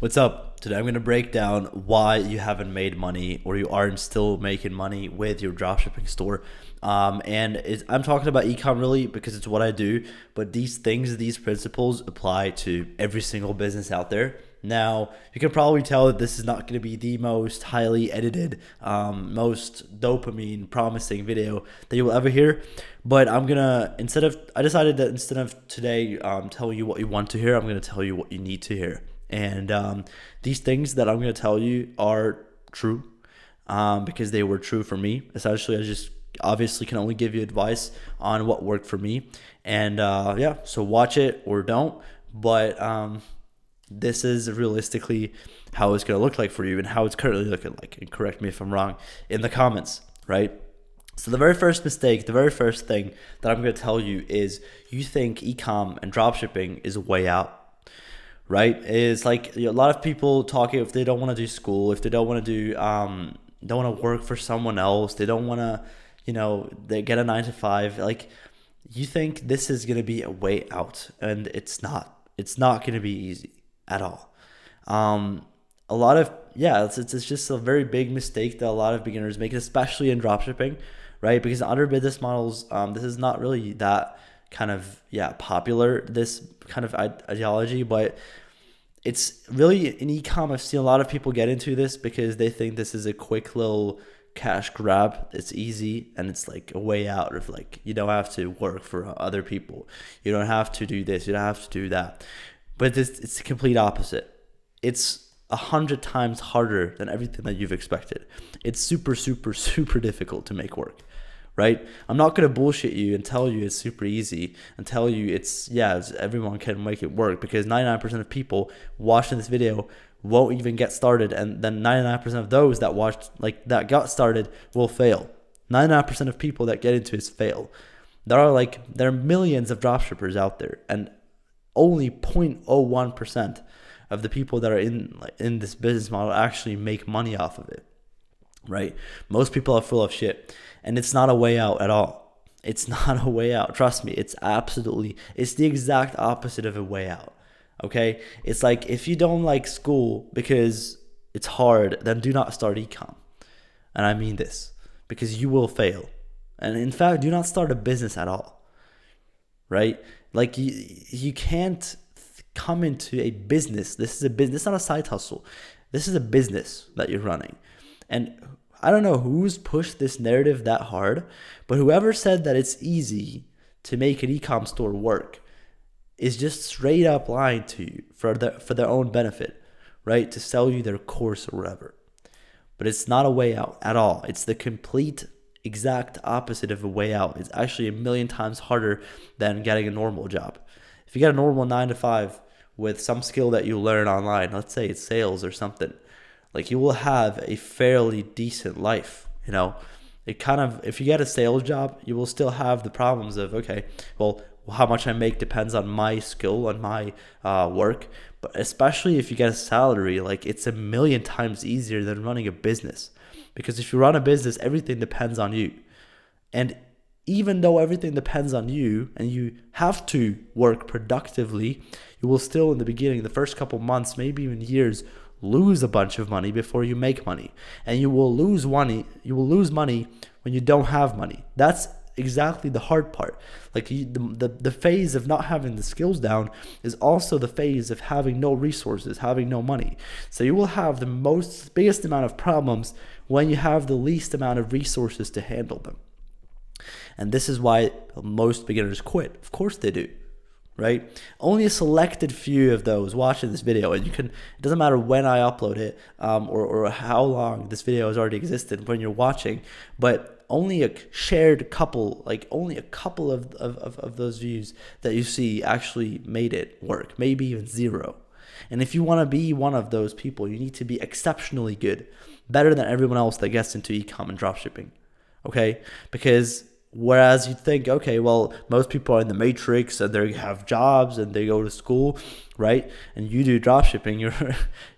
What's up? Today I'm going to break down why you haven't made money or you aren't still making money with your dropshipping store. I'm talking about ecom really because it's what I do, but these principles apply to every single business out there. Now, you can probably tell that this is not going to be the most highly edited, most dopamine promising video that you will ever hear. But I decided that instead of today telling you what you want to hear, I'm going to tell you what you need to hear. And these things that I'm going to tell you are true because they were true for me. Essentially, I just obviously can only give you advice on what worked for me. And so watch it or don't. But this is realistically how it's going to look like for you and how it's currently looking like. And correct me if I'm wrong in the comments, right? So the very first mistake, the very first thing that I'm going to tell you is you think ecom and dropshipping is a way out. Right? It's like a lot of people talking if they don't want to do school, if they don't want to don't want to work for someone else, they don't want to, they get a 9 to 5. Like, you think this is going to be a way out, and it's not. It's not going to be easy at all. A lot of, it's just a very big mistake that a lot of beginners make, especially in dropshipping, right? Because other business models, this is not really that kind of, popular, this kind of ideology, but it's really in e-com. I've seen a lot of people get into this because they think this is a quick little cash grab. It's easy and it's like a way out of, like, you don't have to work for other people. You don't have to do this. You don't have to do that. But it's the complete opposite. It's 100 times harder than everything that you've expected. It's super, super, super difficult to make work. Right? I'm not going to bullshit you and tell you it's super easy and tell you everyone can make it work, because 99% of people watching this video won't even get started, and then 99% of those that that got started will fail. 99% of people that get into this fail. There are millions of dropshippers out there, and only 0.01% of the people that are in this business model actually make money off of it. Right? Most people are full of shit, and it's not a way out at all. It's not a way out. Trust me, it's the exact opposite of a way out. Okay? It's like, if you don't like school because it's hard, then do not start ecom. And I mean this, because you will fail. And in fact, do not start a business at all. Right? Like, you can't come into a business. This is a business, not a side hustle. This is a business that you're running. And I don't know who's pushed this narrative that hard, but whoever said that it's easy to make an e-com store work is just straight up lying to you for their own benefit, right? To sell you their course or whatever. But it's not a way out at all. It's the complete exact opposite of a way out. It's actually a million times harder than getting a normal job. If you get a normal 9 to 5 with some skill that you learn online, let's say it's sales or something, like, you will have a fairly decent life. If you get a sales job, you will still have the problems of, okay, well, how much I make depends on my skill and my work. But especially if you get a salary, like, it's a million times easier than running a business, because if you run a business, everything depends on you. And even though everything depends on you and you have to work productively, you will still, in the beginning, the first couple months, maybe even years, lose a bunch of money before you make money. And you will lose money when you don't have money. That's exactly the hard part. Like, the phase of not having the skills down is also the phase of having no resources, having no money. So you will have the biggest amount of problems when you have the least amount of resources to handle them. And this is why most beginners quit. Of course they do. Right? Only a selected few of those watching this video, and it doesn't matter when I upload it, or how long this video has already existed when you're watching, but only a shared couple, only a couple of those views that you see actually made it work, maybe even 0. And if you want to be one of those people, you need to be exceptionally good, better than everyone else that gets into e-com and dropshipping. Okay? Because whereas you'd think, okay, well, most people are in the matrix and they have jobs and they go to school, right? And you do dropshipping,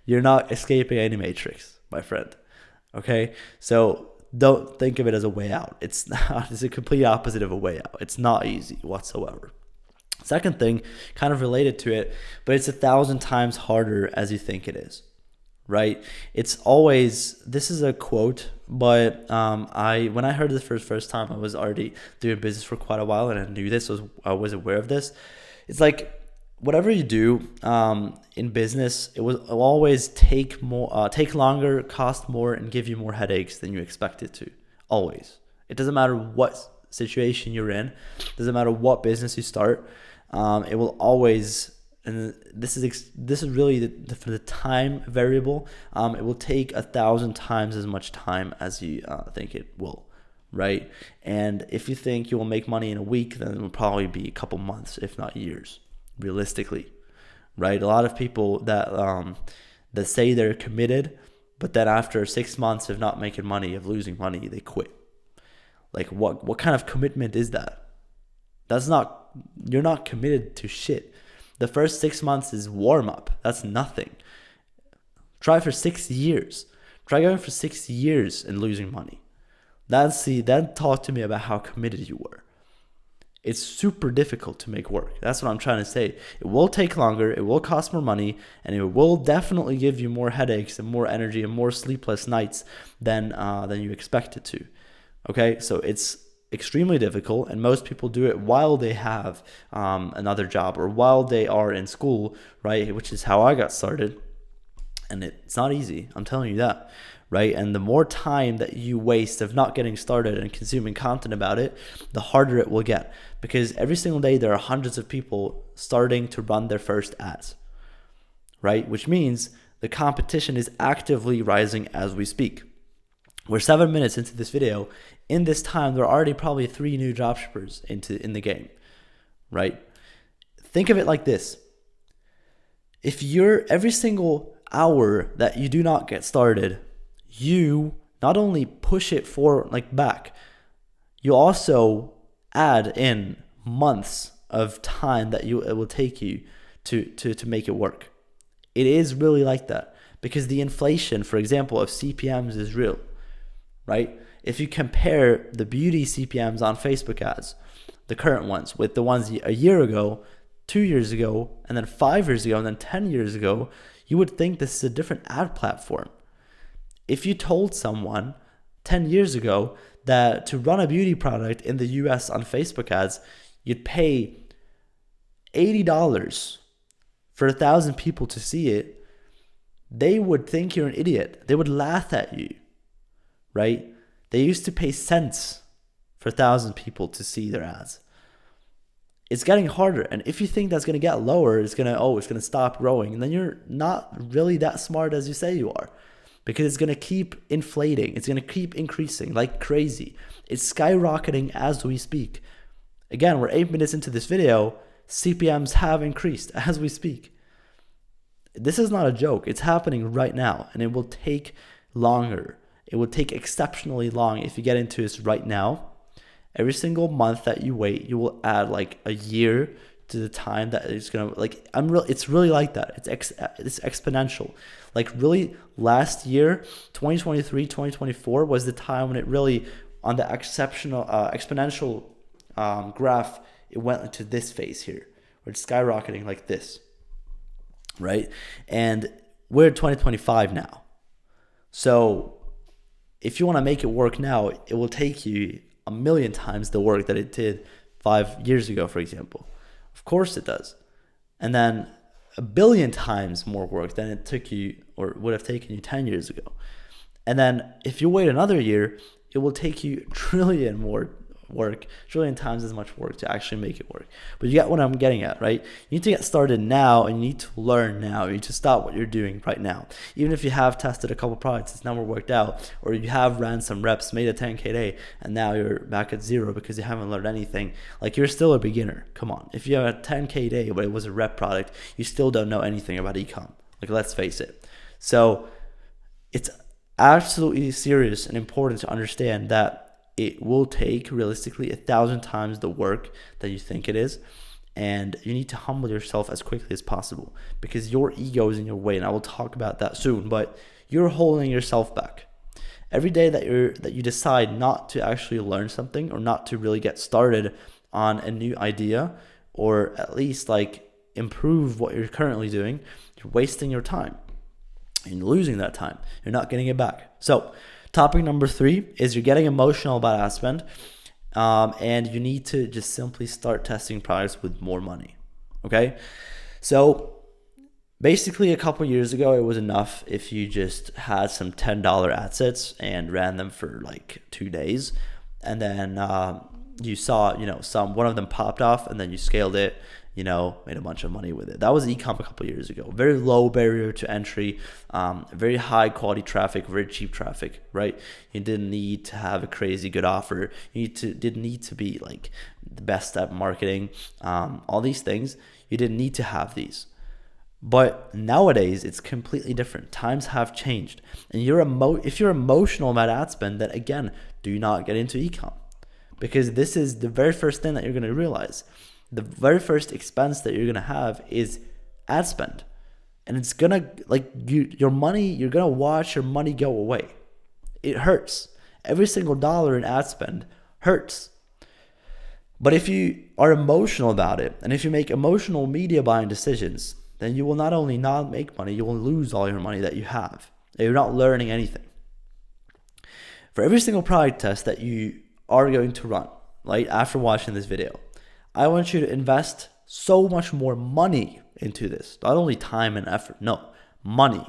you're not escaping any matrix, my friend. Okay? So don't think of it as a way out. It's a complete opposite of a way out. It's not easy whatsoever. Second thing, kind of related to it, but it's 1,000 times harder as you think it is, right? It's always, this is a quote, but when I heard this for the first time, I was already doing business for quite a while, and I knew this, I was aware of this. It's like, whatever you do in business, it will always take longer, cost more, and give you more headaches than you expect it to. Always. It doesn't matter what situation you're in. It doesn't matter what business you start. It will always, and this is really for the time variable. It will take 1,000 times as much time as you think it will, right? And if you think you will make money in a week, then it will probably be a couple months, if not years, realistically, right? A lot of people that say they're committed, but then after 6 months of not making money, of losing money, they quit. Like, what kind of commitment is that? You're not committed to shit. The first 6 months is warm up. That's nothing. Try for 6 years. Try going for 6 years and losing money. Then talk to me about how committed you were. It's super difficult to make work. That's what I'm trying to say. It will take longer, it will cost more money, and it will definitely give you more headaches and more energy and more sleepless nights than you expect it to. Okay, so it's extremely difficult, and most people do it while they have another job or while they are in school, right? Which is how I got started, and it's not easy. I'm telling you that, right? And the more time that you waste of not getting started and consuming content about it, the harder it will get, because every single day there are hundreds of people starting to run their first ads, right? Which means the competition is actively rising as we speak. We're 7 minutes into this video. In this time, there are already probably 3 new dropshippers in the game, right? Think of it like this. If you're every single hour that you do not get started, you not only push it back, you also add in months of time that it will take you to make it work. It is really like that, because the inflation, for example, of CPMs is real, right? If you compare the beauty CPMs on Facebook ads, the current ones, with the ones a year ago, 2 years ago, and then 5 years ago, and then 10 years ago, you would think this is a different ad platform. If you told someone 10 years ago that to run a beauty product in the US on Facebook ads, you'd pay $80 for 1,000 people to see it, they would think you're an idiot. They would laugh at you, right? They used to pay cents for 1,000 people to see their ads. It's getting harder, and if you think that's going to get lower, it's going to stop growing, and then you're not really that smart as you say you are, because it's going to keep inflating. It's going to keep increasing like crazy. It's skyrocketing as we speak. Again, we're 8 minutes into this video. CPMs have increased as we speak. This is not a joke. It's happening right now, and it will take longer. It will take exceptionally long if you get into this right now. Every single month that you wait, you will add like a year to the time that it's gonna it's really like that. It's exponential. Like really, last year, 2023, 2024 was the time when it really, on the exponential graph, it went into this phase here, where it's skyrocketing like this, right? And we're at 2025 now. So if you want to make it work now, it will take you a million times the work that it did 5 years ago, for example. Of course it does. And then a billion times more work than it took you or would have taken you 10 years ago. And then if you wait another year, it will take you a trillion times as much work to actually make it work. But you get what I'm getting at, right? You need to get started now, and you need to learn now. You need to stop what you're doing right now. Even if you have tested a couple products, it's never worked out, or you have ran some reps, made a 10K day, and now you're back at zero because you haven't learned anything. Like, you're still a beginner. Come on. If you have a 10K day, but it was a rep product, you still don't know anything about ecom. Like, let's face it. So it's absolutely serious and important to understand that it will take realistically 1,000 times the work that you think it is, and you need to humble yourself as quickly as possible, because your ego is in your way, and I will talk about that soon. But you're holding yourself back. Every day that you decide not to actually learn something, or not to really get started on a new idea, or at least like improve what you're currently doing, you're wasting your time and losing that time. You're not getting it back. So topic number 3 is you're getting emotional about ad spend. And you need to just simply start testing products with more money. Okay. So basically a couple years ago, it was enough if you just had some $10 ad sets and ran them for like 2 days. And then you saw, one of them popped off, and then you scaled it, made a bunch of money with it. That was e-com a couple years ago. Very low barrier to entry, very high quality traffic, very cheap traffic, right? You didn't need to have a crazy good offer. Didn't need to be like the best at marketing. All these things, you didn't need to have these. But nowadays, it's completely different. Times have changed. And if you're emotional about ad spend, then again, do not get into e-com. Because this is the very first thing that you're going to realize. The very first expense that you're going to have is ad spend. And it's going to, your money, you're going to watch your money go away. It hurts. Every single dollar in ad spend hurts. But if you are emotional about it, and if you make emotional media buying decisions, then you will not only not make money, you will lose all your money that you have. You're not learning anything. For every single product test that you are going to run, right, after watching this video, I want you to invest so much more money into this. Not only time and effort, no, money.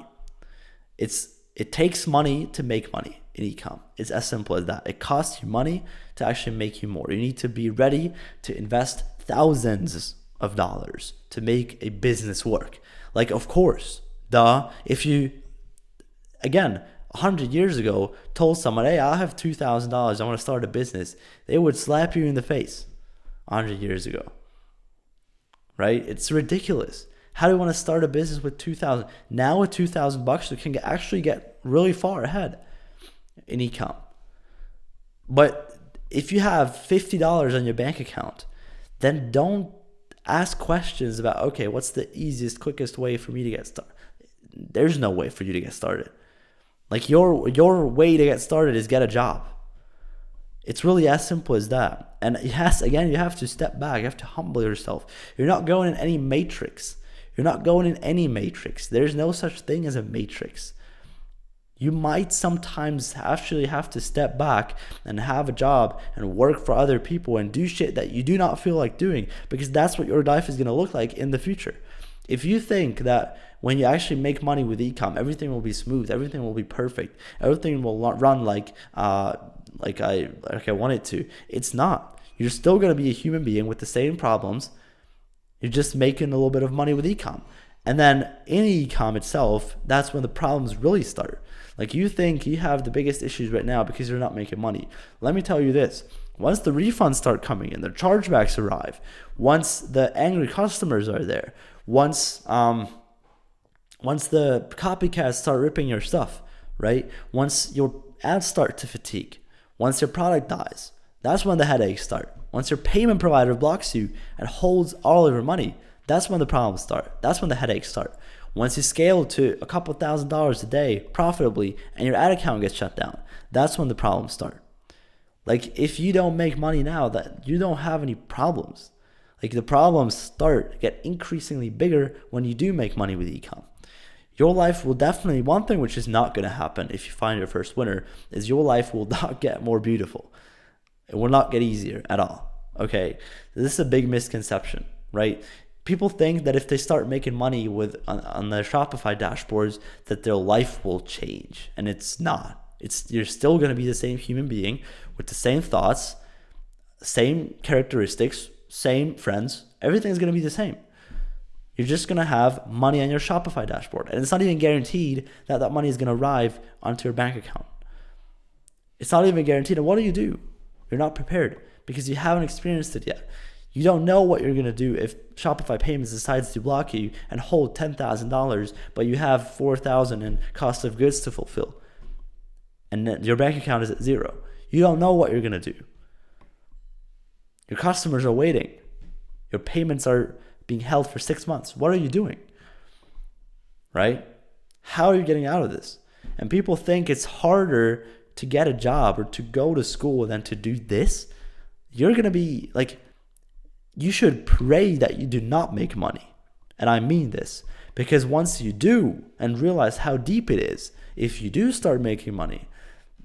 It takes money to make money in e-com. It's as simple as that. It costs you money to actually make you more. You need to be ready to invest thousands of dollars to make a business work. Like, of course, if you, again, 100 years ago told someone, hey, I have $2,000, I want to start a business, they would slap you in the face 100 years ago, right? It's ridiculous. How do you want to start a business with 2,000? Now with $2,000, you can actually get really far ahead in e-com. But if you have $50 on your bank account, then don't ask questions about, okay, what's the easiest, quickest way for me to get started? There's no way for you to get started. Like your way to get started is get a job. It's really as simple as that. And yes, again, you have to step back. You have to humble yourself. You're not going in any matrix. There's no such thing as a matrix. You might sometimes actually have to step back and have a job and work for other people and do shit that you do not feel like doing, because that's what your life is going to look like in the future. If you think that when you actually make money with e-com, everything will be smooth, everything will be perfect, everything will run like I want it to, it's not. You're still going to be a human being with the same problems. You're just making a little bit of money with e-com. And then in e-com itself, that's when the problems really start. Like, you think you have the biggest issues right now because you're not making money. Let me tell you this. Once the refunds start coming in, the chargebacks arrive, once the angry customers are there, once the copycats start ripping your stuff, right? Once your ads start to fatigue, once your product dies, that's when the headaches start. Once your payment provider blocks you and holds all of your money, that's when the problems start. That's when the headaches start. Once you scale to a couple $1,000s a day profitably and your ad account gets shut down, that's when the problems start. Like, if you don't make money now, that you don't have any problems. Like, the problems get increasingly bigger when you do make money with e-com. Your life will definitely, one thing which is not going to happen if you find your first winner is your life will not get more beautiful. It will not get easier at all. Okay, this is a big misconception, right? People think that if they start making money on their Shopify dashboards, that their life will change, and it's not. You're still going to be the same human being with the same thoughts, same characteristics, same friends. Everything's going to be the same. You're just going to have money on your Shopify dashboard, and it's not even guaranteed that that money is going to arrive onto your bank account. It's not even guaranteed. And what do? You're not prepared because you haven't experienced it yet. You don't know what you're going to do if Shopify Payments decides to block you and hold $10,000, but you have $4,000 in cost of goods to fulfill, and your bank account is at zero. You don't know what you're going to do. Your customers are waiting. Your payments are being held for 6 months. What are you doing? Right? How are you getting out of this? And people think it's harder to get a job or to go to school than to do this. You're going to be like, you should pray that you do not make money. And I mean this, because once you do and realize how deep it is, if you do start making money,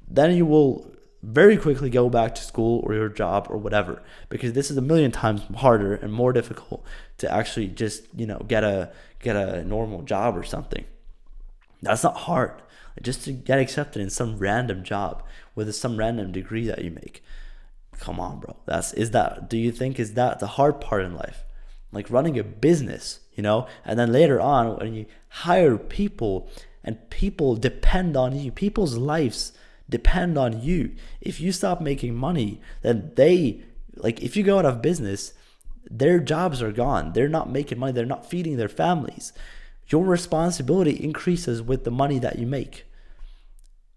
then you will very quickly go back to school or your job or whatever, because this is a million times harder and more difficult to actually just, get a normal job or something. That's not hard. Just to get accepted in some random job with some random degree that you make. Come on, bro. Do you think is that the hard part in life? Like running a business, and then later on when you hire people and people depend on you, people's lives depend on you. If you stop making money, then if you go out of business, their jobs are gone. They're not making money. They're not feeding their families. Your responsibility increases with the money that you make.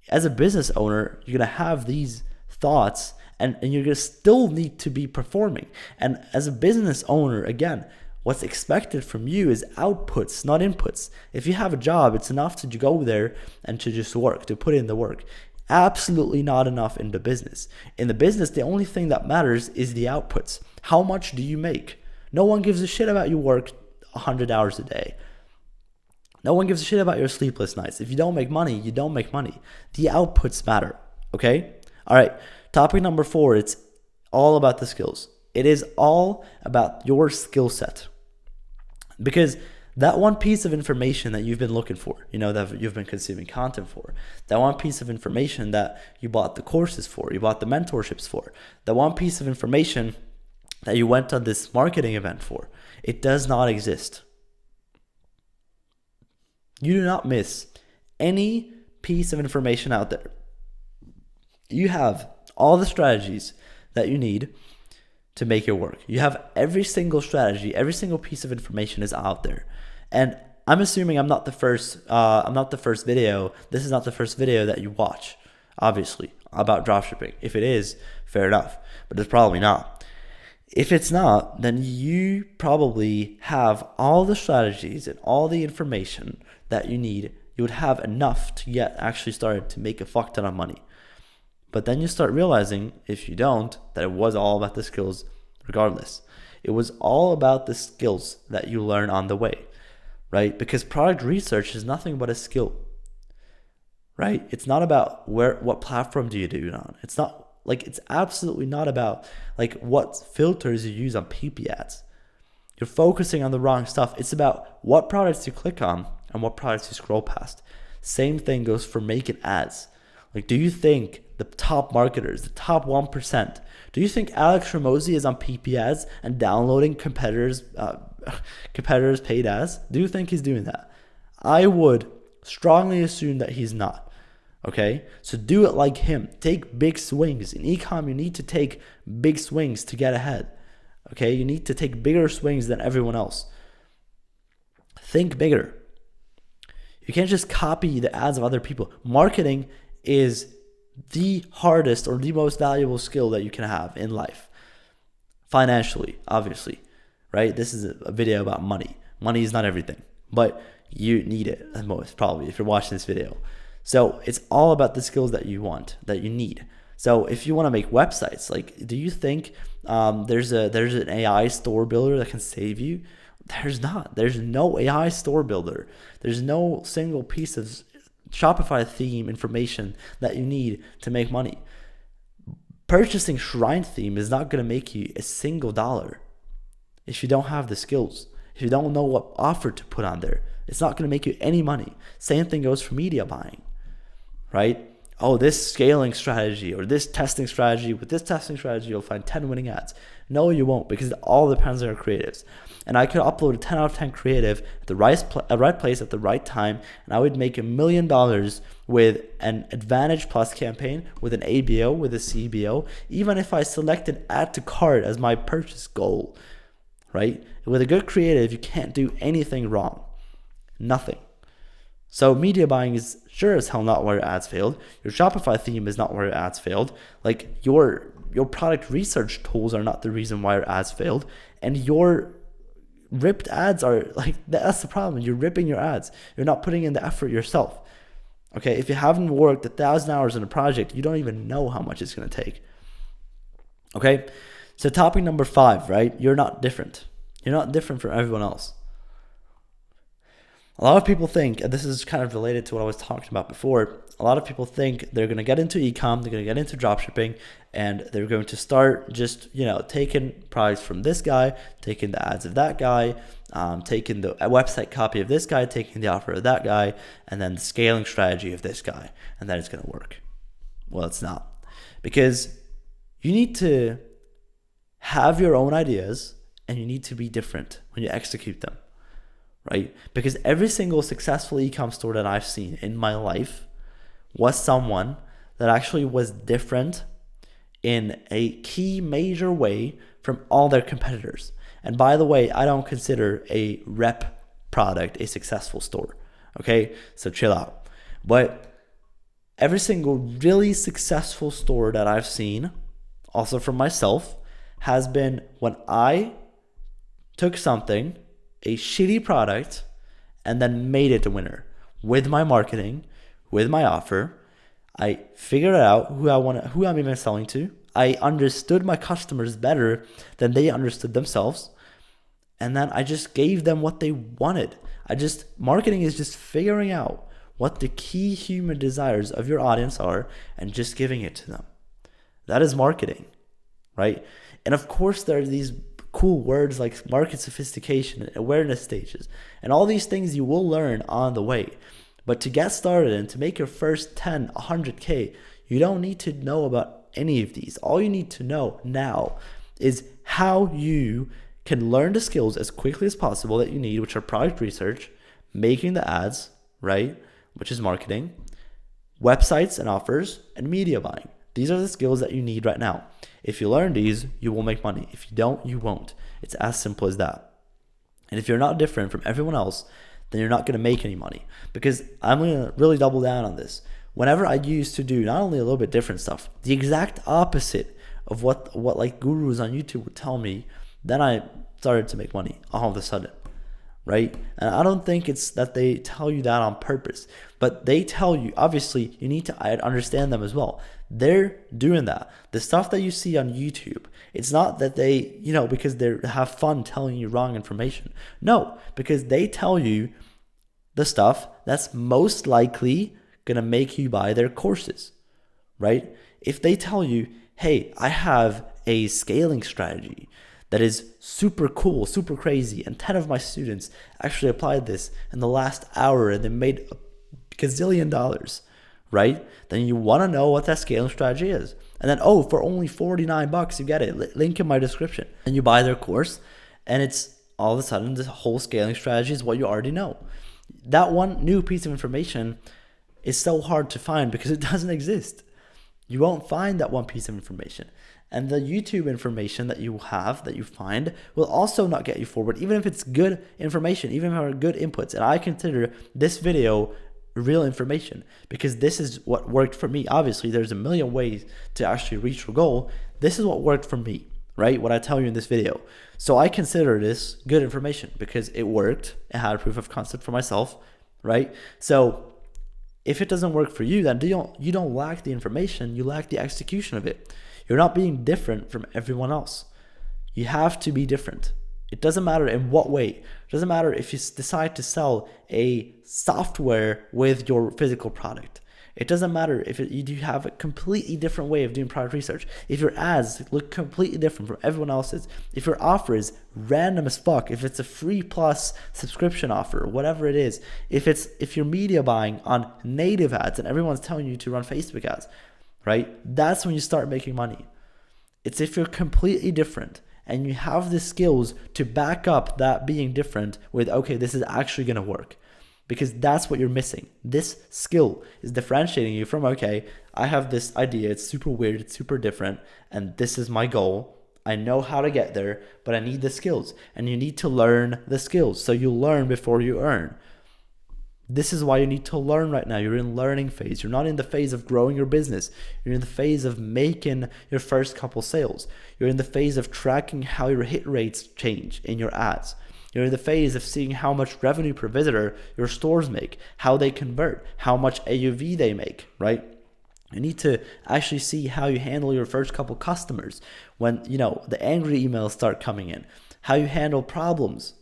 As a business owner, you're going to have these thoughts and you're going to still need to be performing. And as a business owner, again, what's expected from you is outputs, not inputs. If you have a job, it's enough to go there and to just work, to put in the work. Absolutely not enough in the business. In the business, the only thing that matters is the outputs. How much do you make? No one gives a shit about you work 100 hours a day. No one gives a shit about your sleepless nights. If you don't make money, you don't make money. The outputs matter, okay? All right, topic number 4, it's all about the skills. It is all about your skill set. Because that one piece of information that you've been looking for, that you've been consuming content for, that one piece of information that you bought the courses for, you bought the mentorships for, that one piece of information that you went on this marketing event for, it does not exist. You do not miss any piece of information out there. You have all the strategies that you need to make it work. You have every single strategy, every single piece of information is out there. And I'm assuming I'm not the first video. This is not the first video that you watch, obviously, about dropshipping. If it is, fair enough, but it's probably not. If it's not, then you probably have all the strategies and all the information that you need. You would have enough to get actually started to make a fuck ton of money. But then you start realizing, if you don't, that it was all about the skills regardless. It was all about the skills that you learn on the way, right? Because product research is nothing but a skill, right? It's not about what platform do you do it on. It's absolutely not about what filters you use on PP ads. You're focusing on the wrong stuff. It's about what products you click on and what products you scroll past. Same thing goes for making ads. Do you think the top marketers, the top 1%, do you think Alex Ramosi is on PP ads and downloading competitors' paid ads? Do you think he's doing that? I would strongly assume that he's not. Okay, so do it like him. Take big swings. In ecom, you need to take big swings to get ahead. Okay, you need to take bigger swings than everyone else. Think bigger. You can't just copy the ads of other people. Marketing is the hardest or the most valuable skill that you can have in life. Financially, obviously, right? This is a video about money. Money is not everything, but you need it the most, probably, if you're watching this video. So it's all about the skills that you want, that you need. So if you want to make websites, do you think there's an AI store builder that can save you? There's not. There's no AI store builder. There's no single piece of Shopify theme information that you need to make money. Purchasing Shrine theme is not going to make you a single dollar if you don't have the skills. If you don't know what offer to put on there, it's not going to make you any money. Same thing goes for media buying, right? Oh, this scaling strategy or this testing strategy, with this testing strategy, you'll find 10 winning ads. No, you won't, because it all depends on your creatives. And I could upload a 10 out of 10 creative at the right place at the right time, and I would make $1 million with an Advantage Plus campaign, with an ABO, with a CBO, even if I selected add to cart as my purchase goal, right? With a good creative, you can't do anything wrong. Nothing. So media buying is sure as hell not where your ads failed. Your Shopify theme is not where your ads failed. Your product research tools are not the reason why your ads failed. And your ripped ads are that's the problem. You're ripping your ads. You're not putting in the effort yourself. Okay, if you haven't worked 1,000 hours in a project, you don't even know how much it's going to take. Okay, So topic number 5, right? You're not different. You're not different from everyone else. A lot of people think, and this is kind of related to what I was talking about before, a lot of people think they're going to get into e-com, they're going to get into dropshipping, and they're going to start just, taking products from this guy, taking the ads of that guy, taking the website copy of this guy, taking the offer of that guy, and then the scaling strategy of this guy, and then it's going to work. Well, it's not. Because you need to have your own ideas, and you need to be different when you execute them. Right? Because every single successful e-com store that I've seen in my life was someone that actually was different in a key major way from all their competitors. And by the way, I don't consider a rep product a successful store. Okay? So chill out. But every single really successful store that I've seen, also from myself, has been when I took something, a shitty product, and then made it a winner with my marketing, with my offer. I figured out who I'm even selling to. I understood my customers better than they understood themselves. And then I just gave them what they wanted. Marketing is just figuring out what the key human desires of your audience are and just giving it to them. That is marketing, right? And of course, there are these cool words like market sophistication and awareness stages, and all these things you will learn on the way. But to get started and to make your first 10, 100K, you don't need to know about any of these. All you need to know now is how you can learn the skills as quickly as possible that you need, which are product research, making the ads, right, which is marketing, websites and offers, and media buying. These are the skills that you need right now. If you learn these, you will make money. If you don't, you won't. It's as simple as that. And if you're not different from everyone else, then you're not going to make any money. Because I'm going to really double down on this. Whenever I used to do not only a little bit different stuff, the exact opposite of what like gurus on YouTube would tell me, then I started to make money all of a sudden. Right? And I don't think it's that they tell you that on purpose, but they tell you, obviously, you need to understand them as well. They're doing that. The stuff that you see on YouTube, it's not that they, because they have fun telling you wrong information. No, because they tell you the stuff that's most likely going to make you buy their courses, right? If they tell you, hey, I have a scaling strategy that is super cool, super crazy, and 10 of my students actually applied this in the last hour and they made a gazillion dollars, right? Then you want to know what that scaling strategy is. And then, for only $49, you get it. Link in my description. And you buy their course, and it's all of a sudden the whole scaling strategy is what you already know. That one new piece of information is so hard to find because it doesn't exist. You won't find that one piece of information. And the YouTube information that you have, that you find, will also not get you forward, even if it's good information, even if it are good inputs. And I consider this video real information because this is what worked for me. Obviously, there's a million ways to actually reach your goal. This is what worked for me, right? What I tell you in this video. So I consider this good information because it worked. It had a proof of concept for myself, right? So if it doesn't work for you, then you don't lack the information, you lack the execution of it. You're not being different from everyone else. You have to be different. It doesn't matter in what way. It doesn't matter if you decide to sell a software with your physical product. It doesn't matter if you have a completely different way of doing product research. If your ads look completely different from everyone else's. If your offer is random as fuck. If it's a free plus subscription offer, whatever it is. If you're media buying on native ads and everyone's telling you to run Facebook ads, right? That's when you start making money. It's if you're completely different and you have the skills to back up that being different with, okay, this is actually going to work. Because that's what you're missing. This skill is differentiating you from, okay, I have this idea, it's super weird, it's super different, and this is my goal. I know how to get there, but I need the skills. And you need to learn the skills. So you learn before you earn. This is why you need to learn right now. You're in learning phase. You're not in the phase of growing your business. You're in the phase of making your first couple sales. You're in the phase of tracking how your hit rates change in your ads. You're in the phase of seeing how much revenue per visitor your stores make, how they convert, how much AUV they make, right? You need to actually see how you handle your first couple customers when, the angry emails start coming in, how you handle problems.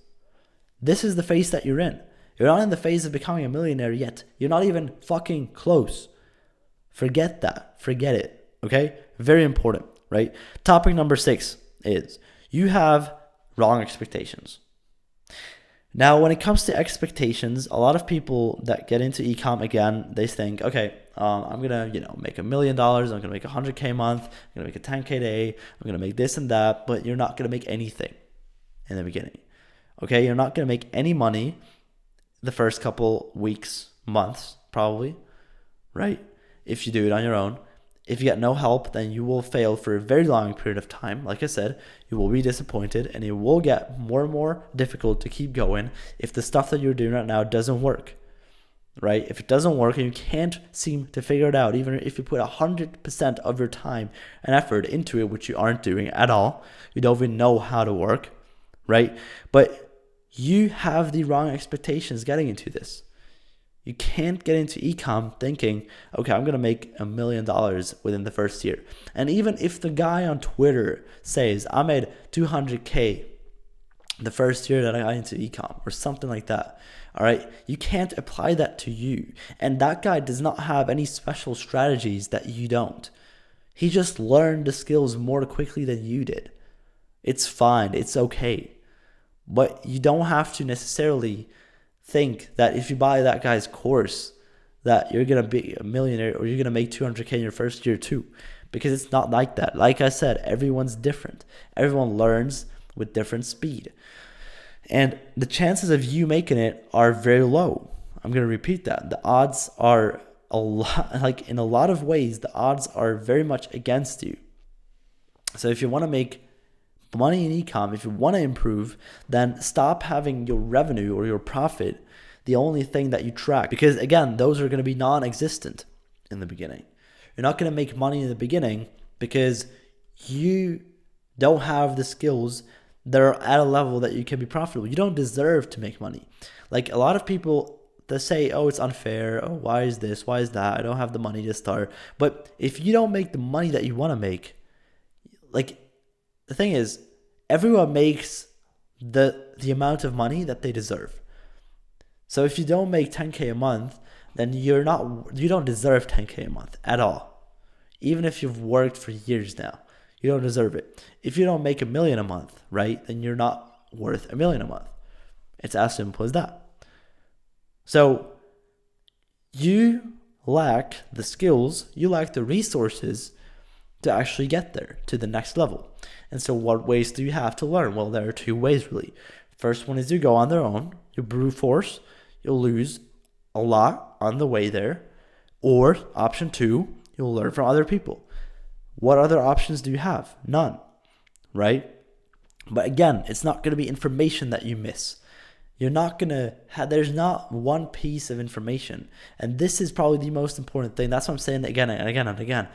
This is the phase that you're in. You're not in the phase of becoming a millionaire yet. You're not even fucking close. Forget that. Forget it. Okay? Very important, right? Topic number 6 is you have wrong expectations. Now, when it comes to expectations, a lot of people that get into ecom, again, they think, okay, I'm gonna, make $1 million. I'm gonna make 100K a month. I'm gonna make a 10K a day. I'm gonna make this and that, but you're not gonna make anything in the beginning. Okay, you're not gonna make any money the first couple weeks, months, probably, right? If you do it on your own. If you get no help, then you will fail for a very long period of time. Like I said, you will be disappointed and it will get more and more difficult to keep going if the stuff that you're doing right now doesn't work, right? If it doesn't work and you can't seem to figure it out, even if you put 100% of your time and effort into it, which you aren't doing at all, you don't even know how to work, right? But you have the wrong expectations getting into this. You can't get into ecom thinking, okay, I'm going to make $1 million within the first year. And even if the guy on Twitter says, I made 200K the first year that I got into ecom or something like that, all right, you can't apply that to you. And that guy does not have any special strategies that you don't. He just learned the skills more quickly than you did. It's fine. It's okay. But you don't have to necessarily think that if you buy that guy's course that you're going to be a millionaire or you're going to make 200K in your first year too, because it's not like that. Like I said, everyone's different. Everyone learns with different speed. And the chances of you making it are very low. I'm going to repeat that. The odds are a lot, like in a lot of ways, the odds are very much against you. So if you want to make money in ecom, if you want to improve, then stop having your revenue or your profit the only thing that you track, because again, those are going to be non-existent in the beginning. You're not going to make money in the beginning because you don't have the skills that are at a level that you can be profitable. You don't deserve to make money. Like a lot of people that say, oh, it's unfair, oh, why is this, why is that, I don't have the money to start. But if you don't make the money that you want to make, like, the thing is, everyone makes the amount of money that they deserve. So if you don't make 10K a month, then you don't deserve 10K a month at all. Even if you've worked for years now, you don't deserve it. If you don't make $1 million a month, right, then you're not worth $1 million a month. It's as simple as that. So you lack the skills, you lack the resources to actually get there to the next level. And so what ways do you have to learn? Well, there are 2 ways really. First one is you go on their own, you brute force, you'll lose a lot on the way there. Or option 2, you'll learn from other people. What other options do you have? None, right? But again, it's not going to be information that you miss. You're not going to have, there's not one piece of information. And this is probably the most important thing. That's what I'm saying again and again and again.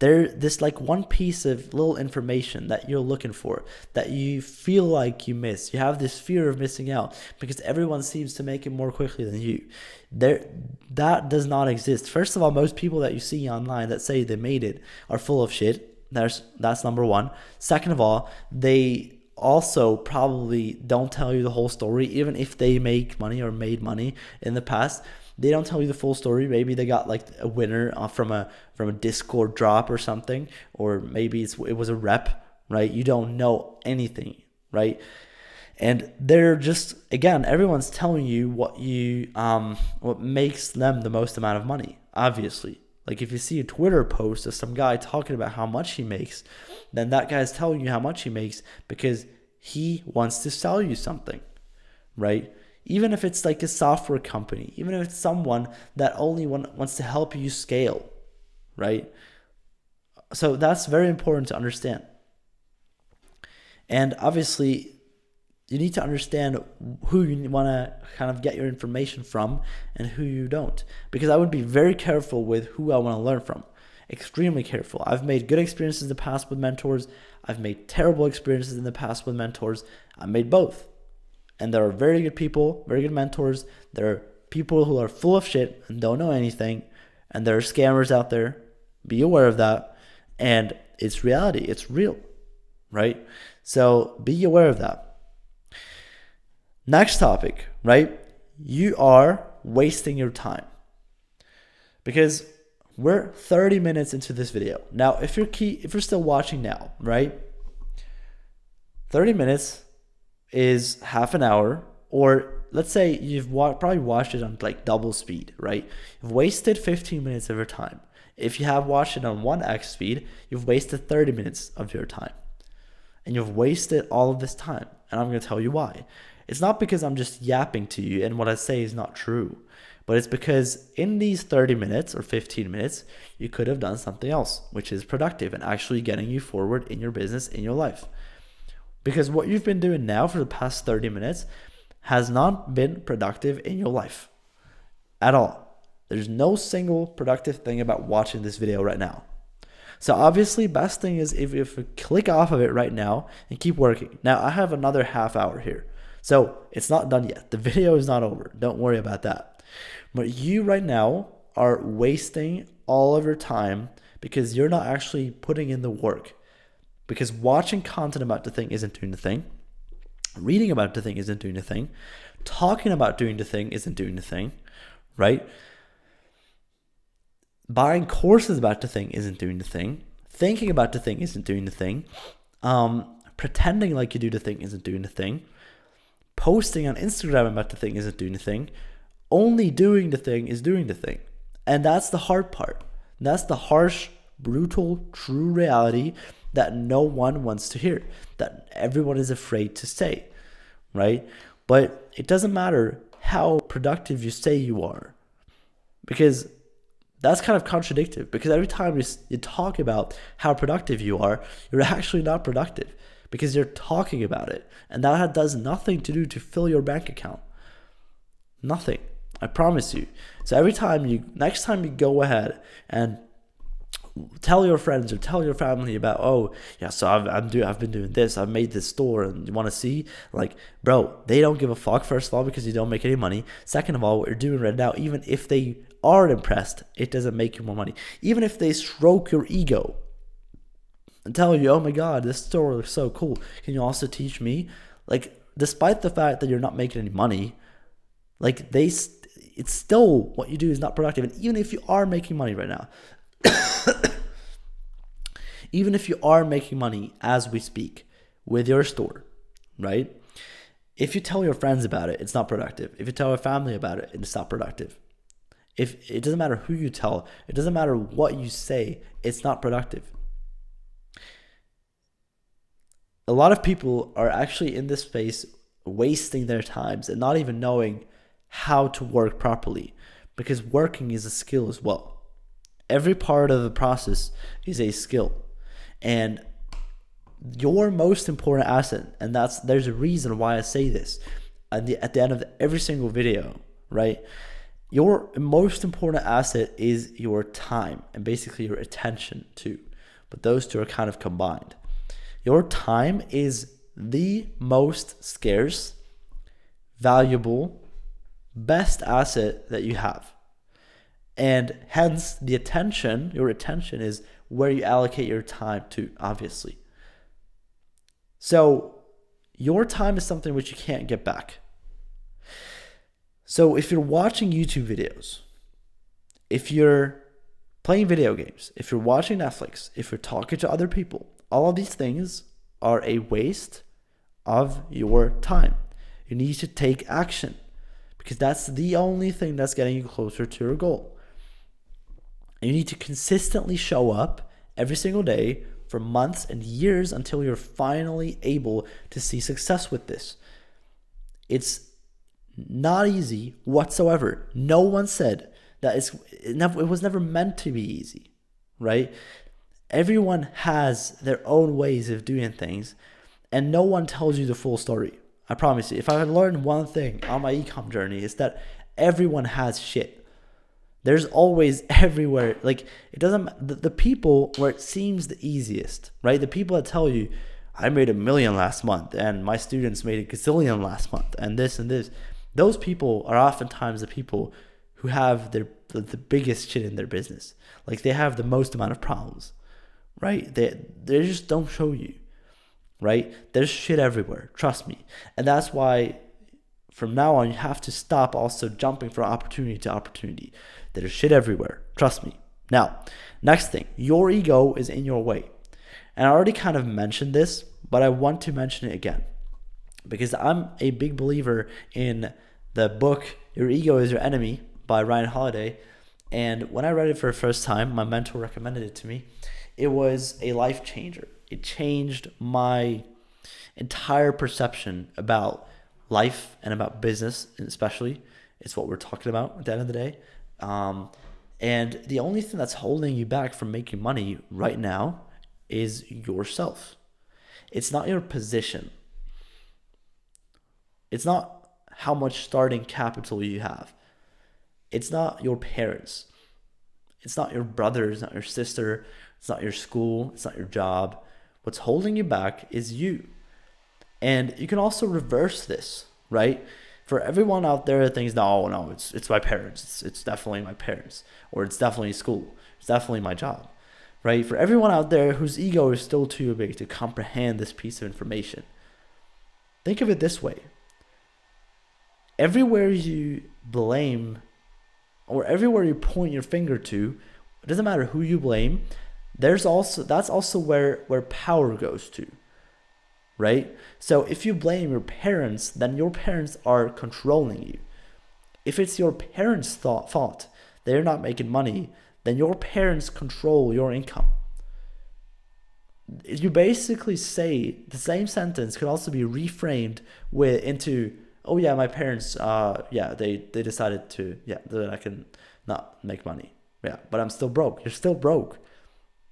This like one piece of little information that you're looking for that you feel like you miss. You have this fear of missing out because everyone seems to make it more quickly than you. That does not exist. First of all, most people that you see online that say they made it are full of shit. That's number one. Second of all, they also probably don't tell you the whole story, even if they make money or made money in the past. They don't tell you the full story. Maybe they got like a winner from a Discord drop or something, or maybe it was a rep, right? You don't know anything, right? And they're just, again, everyone's telling you what makes them the most amount of money, obviously. Like if you see a Twitter post of some guy talking about how much he makes, then that guy's telling you how much he makes because he wants to sell you something, right? Even if it's like a software company, even if it's someone that only wants to help you scale, right? So that's very important to understand. And obviously, you need to understand who you want to kind of get your information from and who you don't. Because I would be very careful with who I want to learn from. Extremely careful. I've made good experiences in the past with mentors. I've made terrible experiences in the past with mentors. I made both. And there are very good people, very good mentors. There are people who are full of shit and don't know anything. And there are scammers out there, Be aware of that. And it's reality. It's real, right? So be aware of that. Next topic, right? You are wasting your time, because we're 30 minutes into this video. Now, if you're still watching now, right? 30 minutes is half an hour, or let's say you've probably watched it on like double speed, right? You've wasted 15 minutes of your time. If you have watched it on 1x speed, you've wasted 30 minutes of your time. And you've wasted all of this time. And I'm going to tell you why. It's not because I'm just yapping to you and what I say is not true, but it's because in these 30 minutes or 15 minutes, you could have done something else, which is productive and actually getting you forward in your business, in your life. Because what you've been doing now for the past 30 minutes has not been productive in your life at all. There's no single productive thing about watching this video right now. So obviously, best thing is if you click off of it right now and keep working. Now, I have another half hour here. So it's not done yet. The video is not over. Don't worry about that. But you right now are wasting all of your time because you're not actually putting in the work. Because watching content about the thing isn't doing the thing. Reading about the thing isn't doing the thing. Talking about doing the thing isn't doing the thing, right? Buying courses about the thing isn't doing the thing. Thinking about the thing isn't doing the thing. Pretending like you do the thing isn't doing the thing. Posting on Instagram about the thing isn't doing the thing. Only doing the thing is doing the thing. And that's the hard part. That's the harsh, brutal, true reality that no one wants to hear, that everyone is afraid to say, right? But it doesn't matter how productive you say you are, because that's kind of contradictory. Because every time you talk about how productive you are, you're actually not productive, because you're talking about it. And that does nothing to do to fill your bank account. Nothing. I promise you. So next time you go ahead and tell your friends or tell your family about, oh yeah, so I've been doing this, I've made this store, and you want to see, like, bro, they don't give a fuck, first of all, because you don't make any money. Second of all, what you're doing right now, even if they aren't impressed, it doesn't make you more money. Even if they stroke your ego and tell you, oh my god, this store looks so cool, can you also teach me? Like, despite the fact that you're not making any money, like, it's still, what you do is not productive. And even if you are making money right now, even if you are making money as we speak with your store, right? If you tell your friends about it, it's not productive. If you tell your family about it, it's not productive. If it doesn't matter who you tell, it doesn't matter what you say, it's not productive. A lot of people are actually in this space wasting their times and not even knowing how to work properly, because working is a skill as well. Every part of the process is a skill, and your most important asset, and there's a reason why I say this at the end of every single video, right? Your most important asset is your time and basically your attention too, but those two are kind of combined. Your time is the most scarce, valuable, best asset that you have. And hence your attention is where you allocate your time to, obviously. So your time is something which you can't get back. So if you're watching YouTube videos, if you're playing video games, if you're watching Netflix, if you're talking to other people, all of these things are a waste of your time. You need to take action, because that's the only thing that's getting you closer to your goal. And you need to consistently show up every single day for months and years until you're finally able to see success with this. It's not easy whatsoever. No one said that it was never meant to be easy, right? Everyone has their own ways of doing things, and no one tells you the full story. I promise you. If I learned one thing on my e-com journey, is that everyone has shit. There's always everywhere, like, it doesn't, the people where it seems the easiest, right? The people that tell you, I made $1 million last month and my students made $1 gazillion last month and this and this. Those people are oftentimes the people who have the biggest shit in their business. Like they have the most amount of problems, right? They just don't show you, right? There's shit everywhere. Trust me. And that's why from now on, you have to stop also jumping from opportunity to opportunity. There's shit everywhere. Trust me. Now, next thing, your ego is in your way. And I already kind of mentioned this, but I want to mention it again because I'm a big believer in the book, Your Ego is Your Enemy by Ryan Holiday. And when I read it for the first time, my mentor recommended it to me. It was a life changer. It changed my entire perception about life and about business, especially. It's what we're talking about at the end of the day. And the only thing that's holding you back from making money right now is yourself. It's not your position. It's not how much starting capital you have. It's not your parents. It's not your brother. It's not your sister. It's not your school. It's not your job. What's holding you back is you. And you can also reverse this, right? For everyone out there that thinks, no, it's my parents. It's definitely my parents. Or it's definitely school. It's definitely my job, right? For everyone out there whose ego is still too big to comprehend this piece of information, think of it this way. Everywhere you blame or everywhere you point your finger to, it doesn't matter who you blame, that's also where power goes to, right? So if you blame your parents, then your parents are controlling you. If it's your parents' fault they're not making money, then your parents control your income. You basically say the same sentence could also be reframed into, oh yeah, my parents, they decided to, that I can not make money. Yeah, but I'm still broke. You're still broke.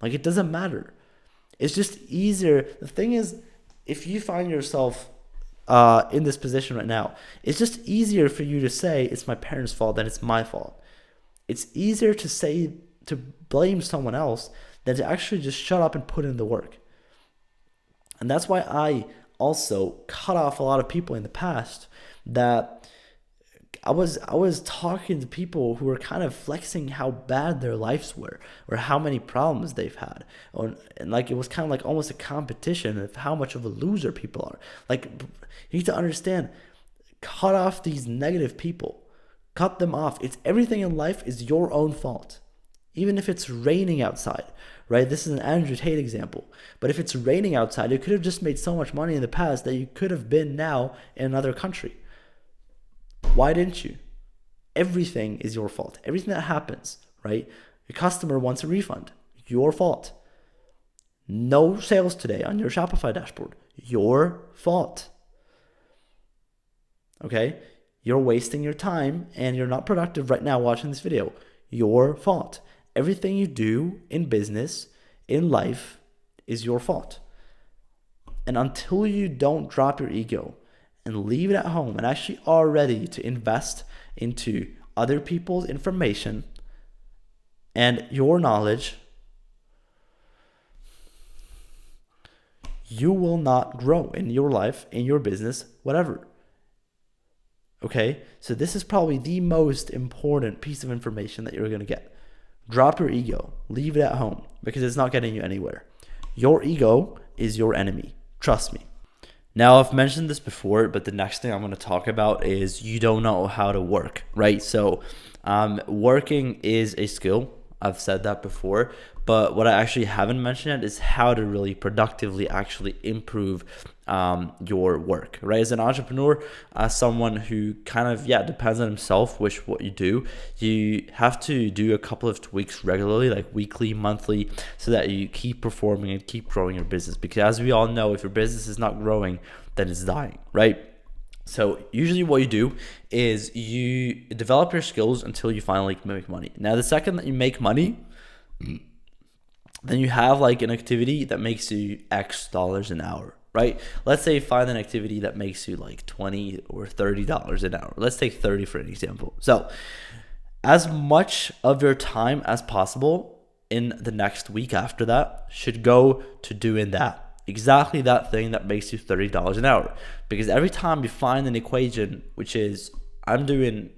Like, it doesn't matter. It's just easier. The thing is, if you find yourself in this position right now, it's just easier for you to say it's my parents' fault than it's my fault. It's easier to blame someone else than to actually just shut up and put in the work. And that's why I also cut off a lot of people in the past that I was talking to people who were kind of flexing how bad their lives were or how many problems they've had. And like, it was kind of like almost a competition of how much of a loser people are. Like, you need to understand, cut off these negative people. Cut them off. Everything in life is your own fault. Even if it's raining outside, right? This is an Andrew Tate example. But if it's raining outside, you could have just made so much money in the past that you could have been now in another country. Why didn't you? Everything is your fault. Everything that happens, right? Your customer wants a refund. Your fault. No sales today on your Shopify dashboard. Your fault. Okay? You're wasting your time and you're not productive right now watching this video. Your fault. Everything you do in business, in life, is your fault. And until you don't drop your ego and leave it at home and actually are ready to invest into other people's information and your knowledge, you will not grow in your life, in your business, whatever. Okay? So this is probably the most important piece of information that you're going to get. Drop your ego. Leave it at home because it's not getting you anywhere. Your ego is your enemy. Trust me. Now, I've mentioned this before, but the next thing I'm going to talk about is you don't know how to work, right? So working is a skill. I've said that before, but what I actually haven't mentioned is how to really productively actually improve your work, right? As an entrepreneur, as someone who kind of, depends on himself, what you do, you have to do a couple of tweaks regularly, like weekly, monthly, so that you keep performing and keep growing your business. Because as we all know, if your business is not growing, then it's dying, right? So usually what you do is you develop your skills until you finally make money. Now, the second that you make money, then you have like an activity that makes you X dollars an hour, right? Let's say you find an activity that makes you like $20 or $30 an hour. Let's take 30 for an example. So as much of your time as possible in the next week after that should go to doing that. Exactly that thing that makes you $30 an hour. Because every time you find an equation, which is I'm doing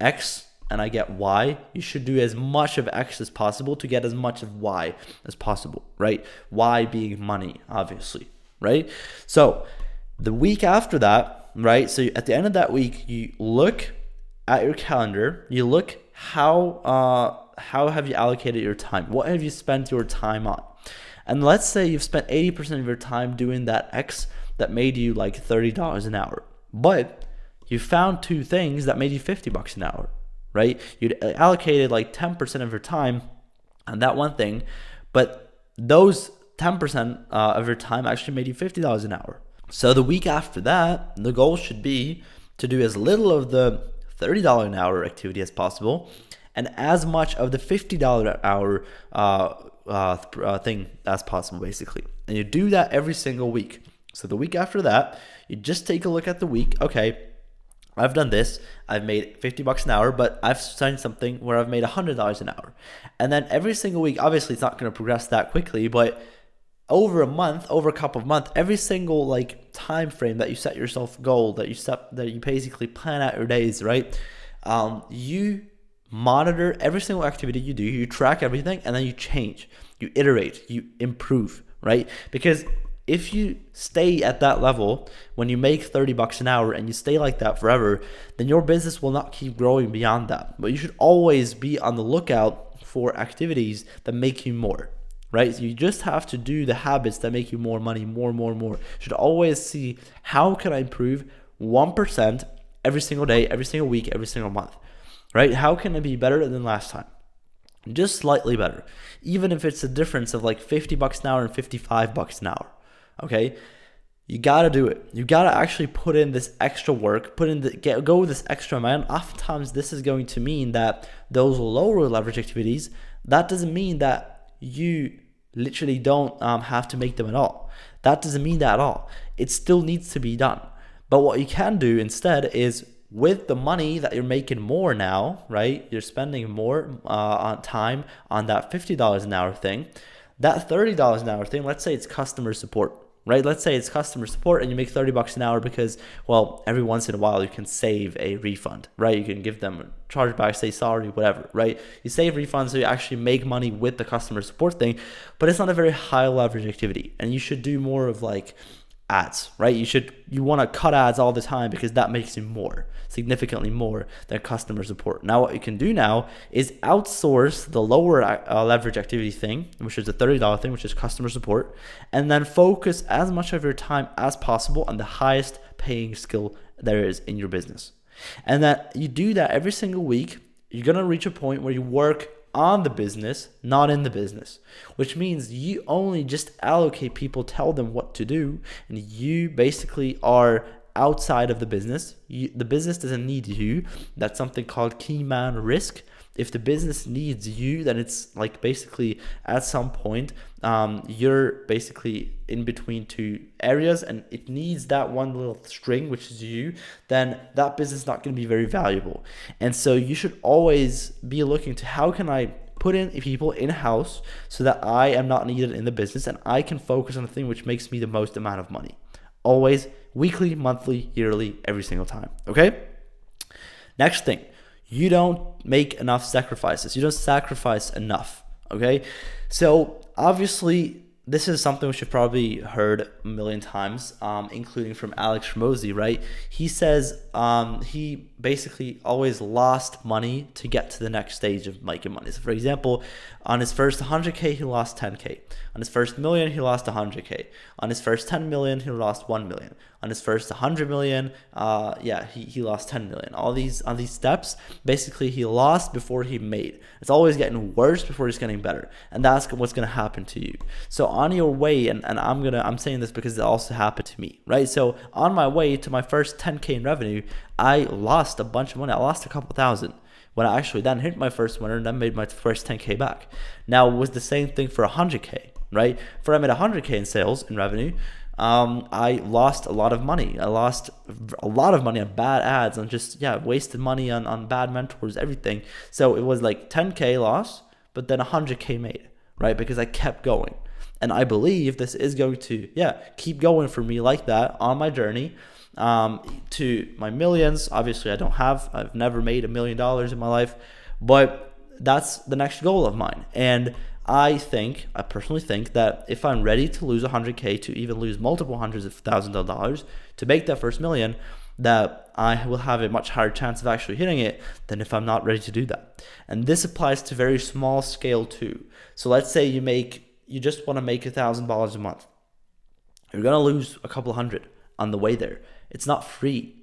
X and I get Y, you should do as much of X as possible to get as much of Y as possible, right? Y being money, obviously, right? So the week after that, right? So at the end of that week, you look at your calendar, you look how have you allocated your time? What have you spent your time on? And let's say you've spent 80% of your time doing that X that made you like $30 an hour, but you found two things that made you $50 an hour, right? You'd allocated like 10% of your time on that one thing, but those 10% of your time actually made you $50 an hour. So the week after that, the goal should be to do as little of the $30 an hour activity as possible and as much of the $50 an hour thing as possible, basically. And you do that every single week. So the week after that, you just take a look at the week. Okay, I've done this. I've made $50 an hour, but I've signed something where I've made $100 an hour. And then every single week, obviously it's not going to progress that quickly, but over a month, over a couple of months, every single like time frame that you set yourself goal, that you basically plan out your days, right? You monitor every single activity you do, you track everything, and then you change, you iterate, you improve, right? Because if you stay at that level when you make $30 an hour and you stay like that forever, then your business will not keep growing beyond that. But you should always be on the lookout for activities that make you more, right? So you just have to do the habits that make you more money, more. You should always see, how can I improve 1% every single day, every single week, every single month, right? How can I be better than last time? Just slightly better. Even if it's a difference of like $50 an hour and $55 an hour, okay? You gotta do it. You gotta actually put in this extra work, go with this extra amount. Oftentimes this is going to mean that those lower leverage activities, that doesn't mean that you literally don't have to make them at all. That doesn't mean that at all. It still needs to be done. But what you can do instead is, with the money that you're making more now, right? You're spending more on time on that $50 an hour thing. That $30 an hour thing, let's say it's customer support, right? Let's say it's customer support and you make $30 an hour because, well, every once in a while you can save a refund, right? You can give them a chargeback, say sorry, whatever, right? You save refunds so you actually make money with the customer support thing, but it's not a very high leverage activity. And you should do more of like ads, right? You want to cut ads all the time because that makes you more, significantly more than customer support. Now what you can do now is outsource the lower leverage activity thing, which is the $30 thing, which is customer support, and then focus as much of your time as possible on the highest paying skill there is in your business. And that you do that every single week, you're going to reach a point where you work on the business, not in the business, which means you only just allocate people, tell them what to do, and you basically are outside of the business. The business doesn't need you. That's something called key man risk. If the business needs you, then it's like basically at some point you're basically in between two areas and it needs that one little string, which is you, then that business is not going to be very valuable. And so you should always be looking to, how can I put in people in-house so that I am not needed in the business and I can focus on the thing which makes me the most amount of money. Always weekly, monthly, yearly, every single time. Okay? Next thing, you don't make enough sacrifices. You don't sacrifice enough. Okay? So obviously, this is something which you've probably heard a million times, including from Alex Ramosi, right? He says he basically always lost money to get to the next stage of making money. So for example, on his first 100K, he lost 10K. On his first million, he lost 100K. On his first 10 million, he lost 1 million. On his first 100 million, he lost 10 million. On these steps, basically he lost before he made. It's always getting worse before it's getting better. And that's what's going to happen to you. So on your way, and I'm saying this because it also happened to me, right? So on my way to my first 10K in revenue, I lost a bunch of money. I lost a couple thousand when I actually then hit my first winner and then made my first 10K back. Now it was the same thing for 100K, right? For I made 100K in sales in revenue, I lost a lot of money. I lost a lot of money on bad ads, on just wasted money on bad mentors, everything. So it was like 10K loss, but then 100K made, right? Because I kept going. And I believe this is going to, keep going for me like that on my journey to my millions. Obviously, I've never made $1 million in my life, but that's the next goal of mine. And I personally think that if I'm ready to lose 100K, to even lose multiple hundreds of thousands of dollars to make that first million, that I will have a much higher chance of actually hitting it than if I'm not ready to do that. And this applies to very small scale too. So let's say you just want to make $1,000 a month. You're going to lose a couple hundred on the way there. It's not free,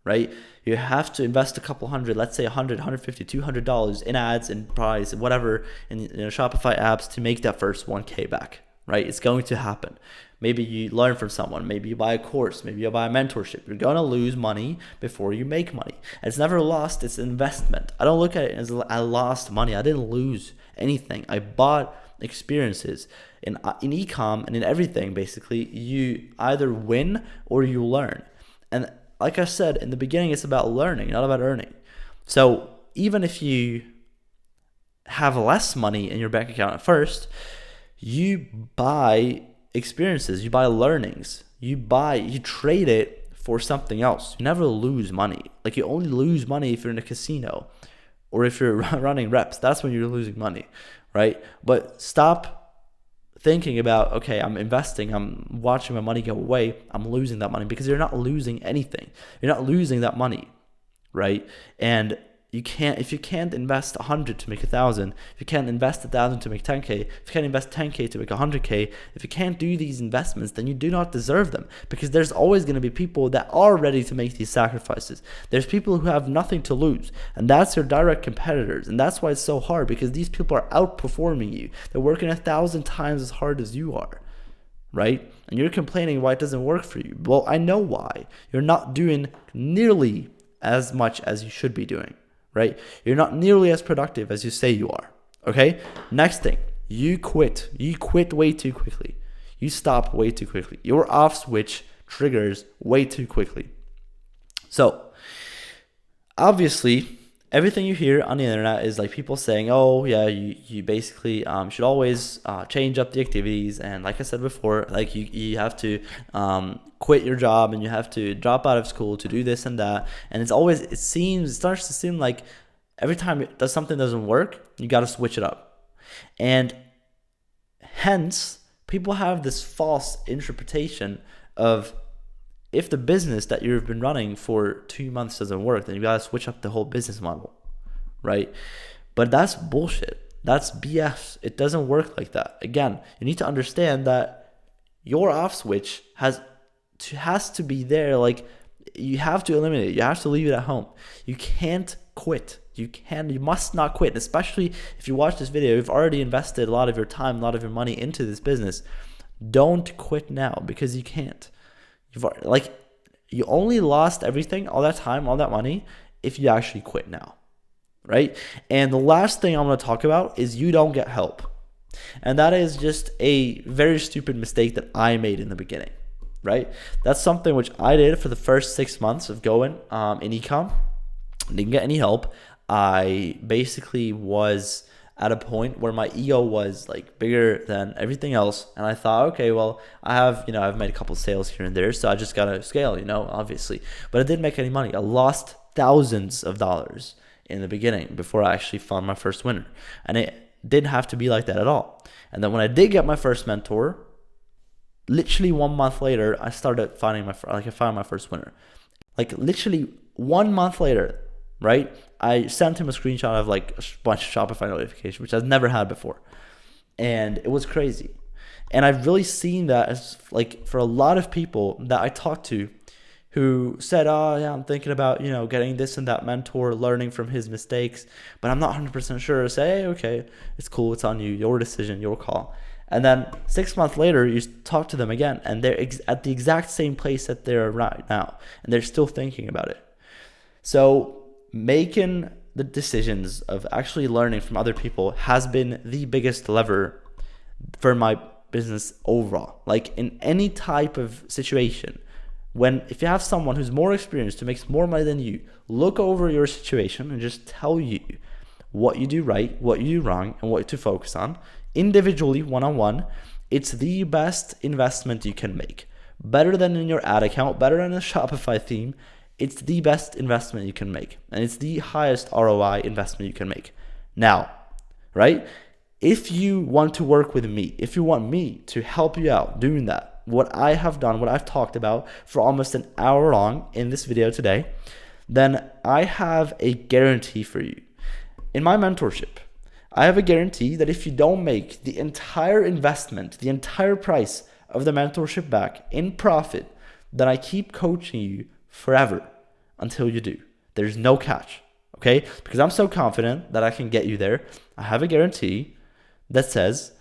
right? You have to invest a couple hundred, let's say $100, $150, $200 in ads and price, whatever, in Shopify apps to make that first 1K back, right? It's going to happen. Maybe you learn from someone, maybe you buy a course, maybe you buy a mentorship. You're going to lose money before you make money. It's never lost, it's investment. I don't look at it as I lost money. I didn't lose anything. I bought experiences. In e-com and in everything, basically, you either win or you learn. And like I said in the beginning, it's about learning, not about earning. So even if you have less money in your bank account at first, you buy experiences, you buy learnings, you trade it for something else. You never lose money. Like, you only lose money if you're in a casino or if you're running reps. That's when you're losing money, right? But stop thinking about, okay, I'm investing, I'm watching my money go away, I'm losing that money, because you're not losing anything. You're not losing that money, right? And if you can't invest 100 to make 1,000, if you can't invest 1,000 to make 10K, if you can't invest 10K to make 100K, if you can't do these investments, then you do not deserve them, because there's always going to be people that are ready to make these sacrifices. There's people who have nothing to lose, and that's your direct competitors. And that's why it's so hard, because these people are outperforming you. They're working 1,000 times as hard as you are, right? And you're complaining why it doesn't work for you. Well, I know why. You're not doing nearly as much as you should be doing. Right? You're not nearly as productive as you say you are. Okay? Next thing, you quit. You quit way too quickly. You stop way too quickly. Your off switch triggers way too quickly. So, obviously, everything you hear on the internet is like people saying, oh, yeah, you basically should always change up the activities. And like I said before, like you have to quit your job and you have to drop out of school to do this and that. And it starts to seem like every time something doesn't work, you got to switch it up. And hence, people have this false interpretation of, if the business that you've been running for 2 months doesn't work, then you got to switch up the whole business model, right? But that's bullshit. That's BS. It doesn't work like that. Again, you need to understand that your off switch has to be there. Like, you have to eliminate it. You have to leave it at home. You can't quit. You must not quit. Only if you watch this video, you've already invested a lot of your time, a lot of your money into this business. Don't quit now, because you can't. You only lost everything, all that time, all that money, if you actually quit now, right? And the last thing I'm going to talk about is you don't get help. And that is just a very stupid mistake that I made in the beginning, right? That's something which I did for the first 6 months of going in ecom. Didn't get any help. I basically was at a point where my ego was like bigger than everything else. And I thought, okay, well, I've made a couple sales here and there, so I just got to scale, obviously. But I didn't make any money. I lost thousands of dollars in the beginning before I actually found my first winner. And it didn't have to be like that at all. And then when I did get my first mentor, literally 1 month later, I started I found my first winner. Like, literally 1 month later, right? I sent him a screenshot of like a bunch of Shopify notifications, which I've never had before. And it was crazy. And I've really seen that as like for a lot of people that I talked to who said, oh yeah, I'm thinking about, getting this and that mentor, learning from his mistakes, but I'm not 100% sure. Say, hey, okay, it's cool. It's on you, your decision, your call. And then 6 months later, you talk to them again and they're at the exact same place that they're right now. And they're still thinking about it. So making the decisions of actually learning from other people has been the biggest lever for my business overall. Like, in any type of situation, if you have someone who's more experienced, who makes more money than you, look over your situation and just tell you what you do right, what you do wrong, and what to focus on individually, one-on-one, It's the best investment you can make. Better than in your ad account, better than a Shopify theme. It's the best investment you can make. And it's the highest ROI investment you can make. Now, right? If you want to work with me, if you want me to help you out doing that, what I have done, what I've talked about for almost an hour long in this video today, then I have a guarantee for you. In my mentorship, I have a guarantee that if you don't make the entire investment, the entire price of the mentorship back in profit, then I keep coaching you forever until you do. There's no catch, okay? Because I'm so confident that I can get you there. I have a guarantee that says,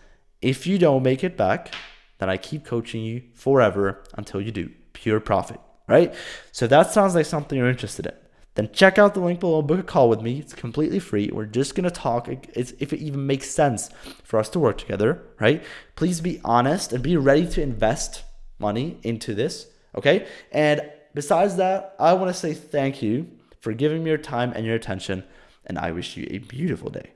if you don't make it back, then I keep coaching you forever until you do. Pure profit, right? So if that sounds like something you're interested in, then check out the link below, book a call with me. It's completely free. We're just going to talk if it even makes sense for us to work together, right? Please be honest and be ready to invest money into this, okay? And besides that, I want to say thank you for giving me your time and your attention, and I wish you a beautiful day.